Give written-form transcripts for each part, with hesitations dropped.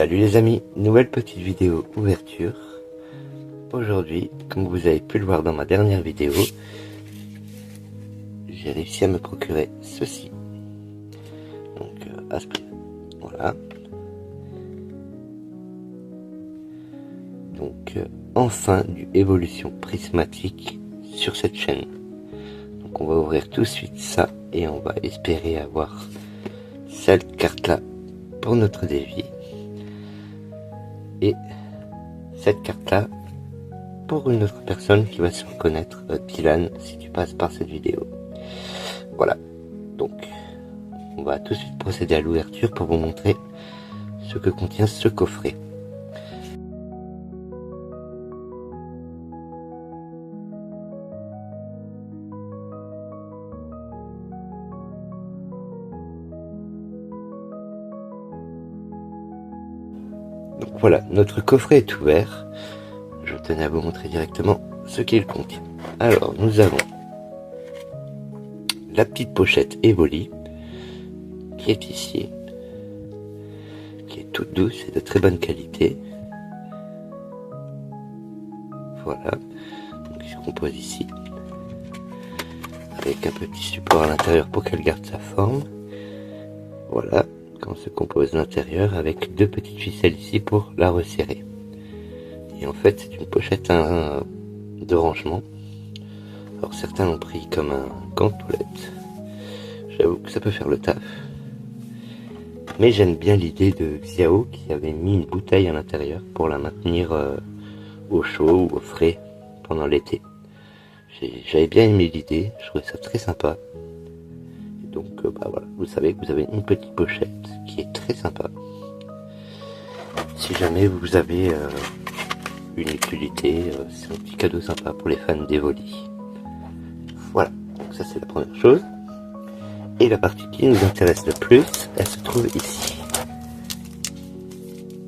Salut les amis, nouvelle petite vidéo ouverture. Aujourd'hui, comme vous avez pu le voir dans ma dernière vidéo, j'ai réussi à me procurer ceci. Donc à ce prix, voilà. Donc enfin du évolution prismatique sur cette chaîne. Donc on va ouvrir tout de suite ça et on va espérer avoir cette carte là pour notre défi. Et cette carte là pour une autre personne qui va se reconnaître, Dylan, si tu passes par cette vidéo. Voilà, donc on va tout de suite procéder à l'ouverture pour vous montrer ce que contient ce coffret. Donc voilà, notre coffret est ouvert. Je tenais à vous montrer directement ce qu'il contient. Alors, nous avons la petite pochette Evoli, qui est ici, qui est toute douce et de très bonne qualité. Voilà, donc il se compose ici, avec un petit support à l'intérieur pour qu'elle garde sa forme. Voilà, quand se compose l'intérieur avec deux petites ficelles ici pour la resserrer. Et en fait, c'est une pochette de rangement. Alors certains l'ont pris comme un gant de toilette. J'avoue que ça peut faire le taf. Mais j'aime bien l'idée de Xiao qui avait mis une bouteille à l'intérieur pour la maintenir au chaud ou au frais pendant l'été. J'avais bien aimé l'idée, je trouvais ça très sympa. Et donc bah voilà, vous savez que vous avez une petite pochette qui est très sympa. Si jamais vous avez une utilité, c'est un petit cadeau sympa pour les fans d'Evoli. Voilà, donc ça c'est la première chose. Et la partie qui nous intéresse le plus, elle se trouve ici.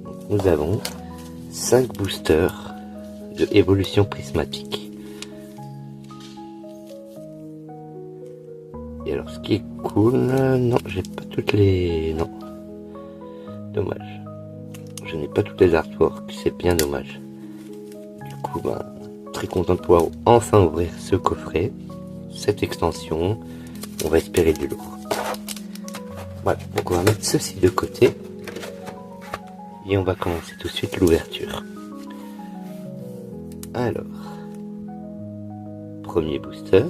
Donc, nous avons 5 boosters de évolution prismatique. Et alors ce qui est cool, non, j'ai pas toutes les... non. Dommage. Je n'ai pas toutes les artworks, c'est bien dommage. Du coup, ben, très content de pouvoir enfin ouvrir ce coffret, cette extension. On va espérer du lourd. Voilà, donc on va mettre ceci de côté. Et on va commencer tout de suite l'ouverture. Alors, premier booster.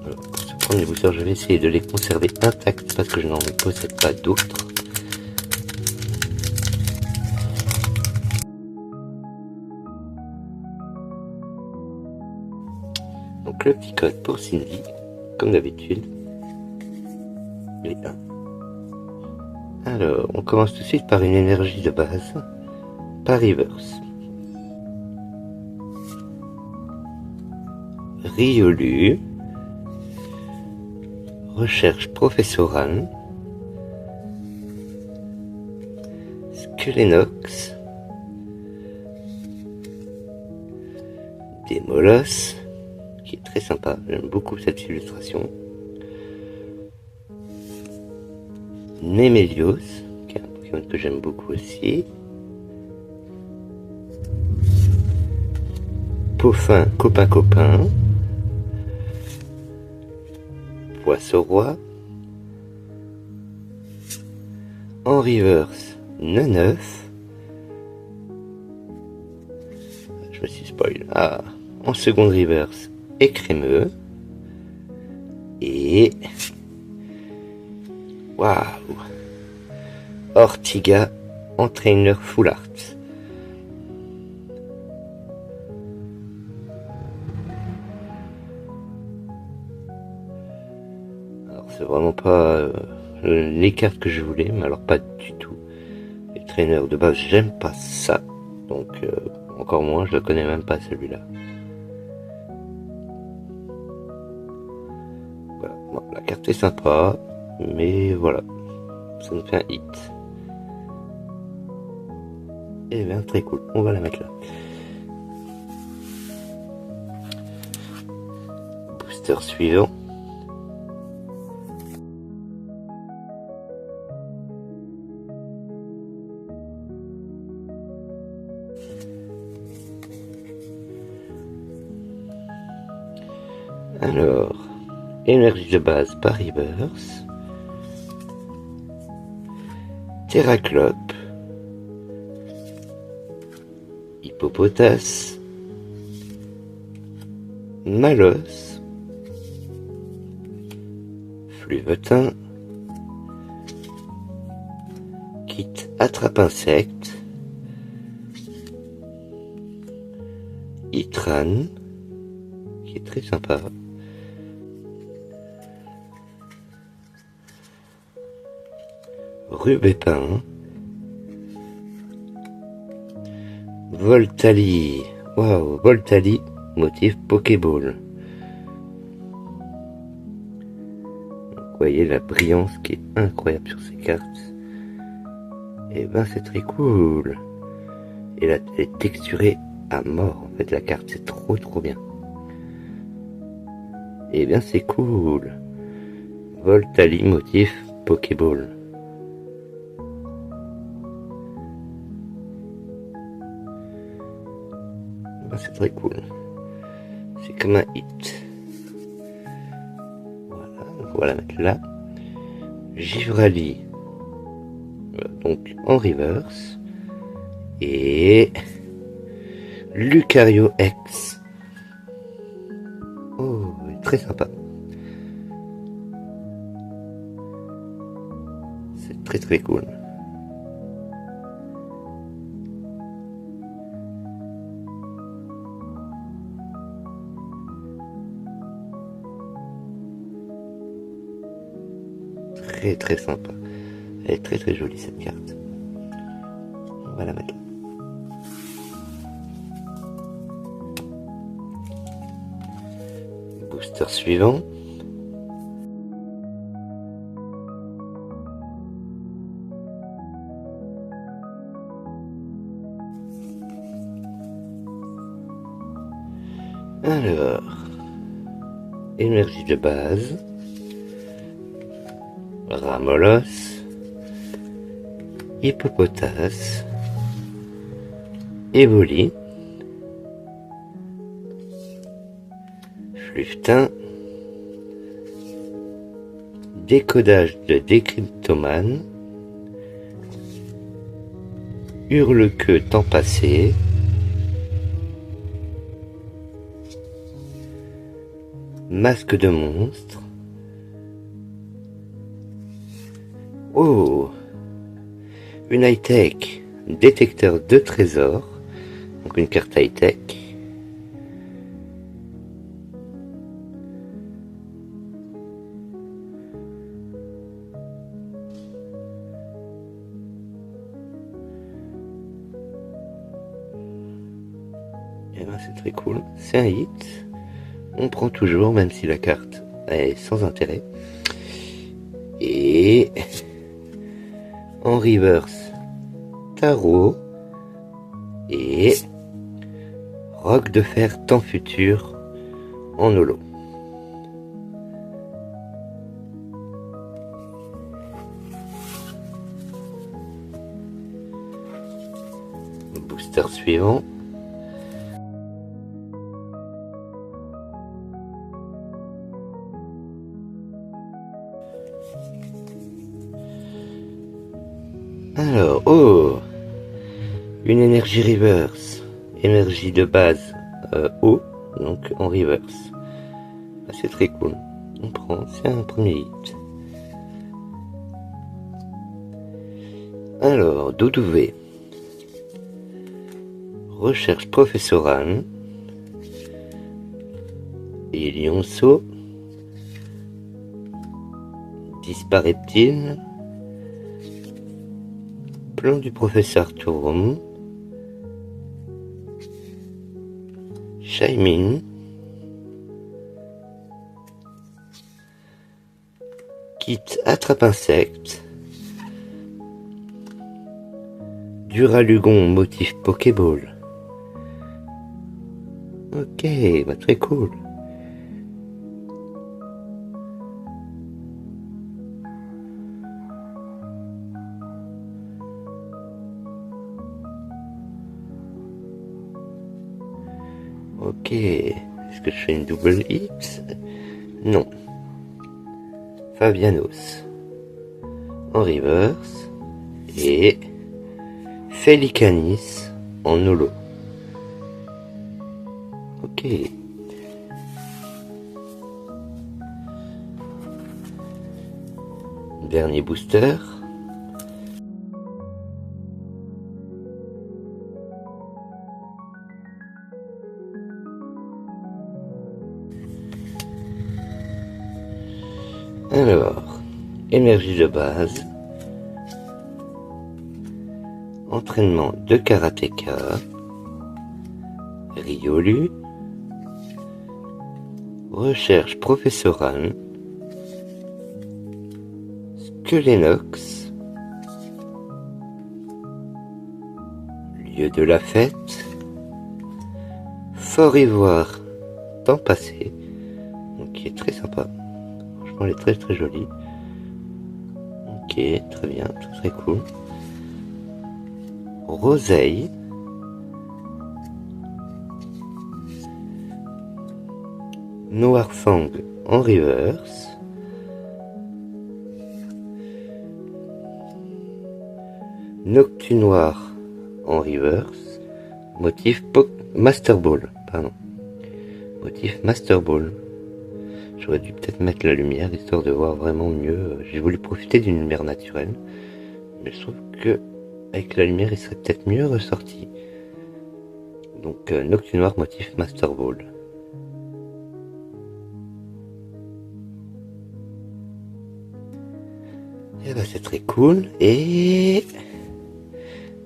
Alors, pour ce premier booster, je vais essayer de les conserver intacts parce que je n'en possède pas d'autres. Donc le petit code pour Cindy, comme d'habitude, les 1. Alors, on commence tout de suite par une énergie de base, par reverse. Riolu, recherche professorale, Skelenox, Demolos, qui est très sympa, j'aime beaucoup cette illustration. Nemelios, qui est un Pokémon que j'aime beaucoup aussi. Poffin, copain. Poisson-roi. En reverse, Neneuf. Je me suis spoil. Ah, en seconde reverse, Écrémeux. Et... waouh! Ortiga, entraîneur full art. Alors c'est vraiment pas les cartes que je voulais, mais alors pas du tout. Les traîneurs de base, j'aime pas ça. Donc encore moins, je le connais même pas celui-là. Voilà. Bon, la carte est sympa, mais voilà, ça nous fait un hit. Et bien très cool, on va la mettre là. Booster suivant. Alors, énergie de base par reverse. Terraclope. Hippopotas. Malos. Fluvetin. Kit attrape-insecte. Itran, qui est très sympa. Rubépin. Voltali. Waouh, Voltali, motif Pokéball. Vous voyez la brillance qui est incroyable sur ces cartes. Et ben c'est très cool. Et là, elle est texturée à mort. En fait, la carte, c'est trop bien. Et bien c'est cool. Voltali, motif Pokéball. Ben, c'est très cool. C'est comme un hit. Voilà, donc on va la mettre là. Givrali, donc en reverse. Et Lucario X. Oh, très sympa. C'est très cool. Très sympa. Elle est très jolie cette carte. On va la mettre là. Booster suivant. Alors, énergie de base. Ramolos, Hippopotas, Evoli, Fluvetin, décodage de Décryptomane, Hurle-queue temps passé, Masque de monstre. Oh, une high-tech, détecteur de trésors, donc une carte high-tech. Et ben c'est très cool, c'est un hit, on prend toujours même si la carte est sans intérêt. Et en reverse, tarot et roc de fer temps futur en holo. Booster suivant. Alors, oh, une énergie reverse, énergie de base eau, donc en reverse. Ah, c'est très cool. On prend, c'est un premier hit. Alors, Doudouvé, recherche professorale, et Lionceau, Dispareptile, plan du professeur Tourum, Shaymin, kit attrape-insecte, Duralugon motif Pokéball. Ok, bah très cool. Ok, est-ce que je fais une double X? Non. Fabianos en reverse et Felicanis en holo. Ok. Dernier booster. Alors, énergie de base, entraînement de karatéka, Riolu, recherche professorale, Skelenox, lieu de la fête, Fort Ivoire, temps passé, donc qui est très sympa. Franchement, elle est très très jolie. Ok, très bien, très cool. Roseille. Noirfang en reverse. Noctunoir en reverse. Motif Master Ball, pardon. Motif Master Ball. J'aurais dû peut-être mettre la lumière histoire de voir vraiment mieux. J'ai voulu profiter d'une lumière naturelle, mais je trouve que avec la lumière il serait peut-être mieux ressorti. Donc Noctunoir motif Master Ball. Et bah c'est très cool. Et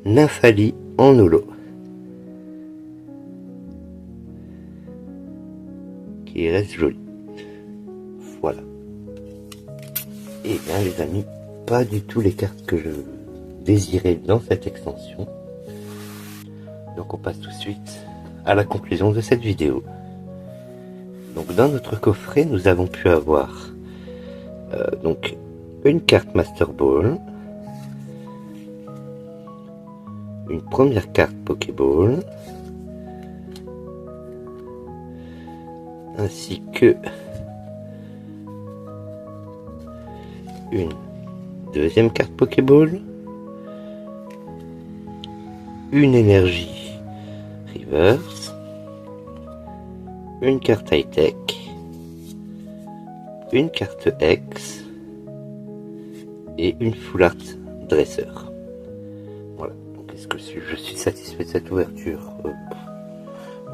Nymphali en holo, qui reste joli. Voilà. Et bien les amis, pas du tout les cartes que je désirais dans cette extension. Donc on passe tout de suite à la conclusion de cette vidéo. Donc dans notre coffret, nous avons pu avoir donc une carte Master Ball, une première carte Pokéball, ainsi que une deuxième carte Pokéball, une énergie reverse, une carte high-tech, une carte X et une full art dresseur. Voilà. Donc est-ce que je suis satisfait de cette ouverture?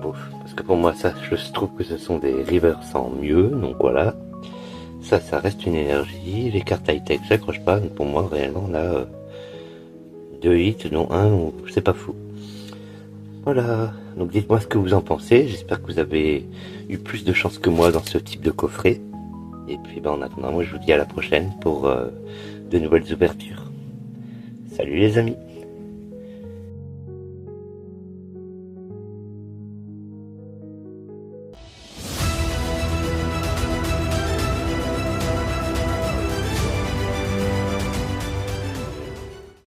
Bon, parce que pour moi ça, je trouve que ce sont des reverse en mieux, donc voilà. Ça reste une énergie. Les cartes high-tech, j'accroche pas. Donc pour moi, réellement, on a 2 hits, dont un où c'est pas fou. Voilà. Donc dites-moi ce que vous en pensez. J'espère que vous avez eu plus de chance que moi dans ce type de coffret. Et puis, en attendant, moi, je vous dis à la prochaine pour de nouvelles ouvertures. Salut les amis.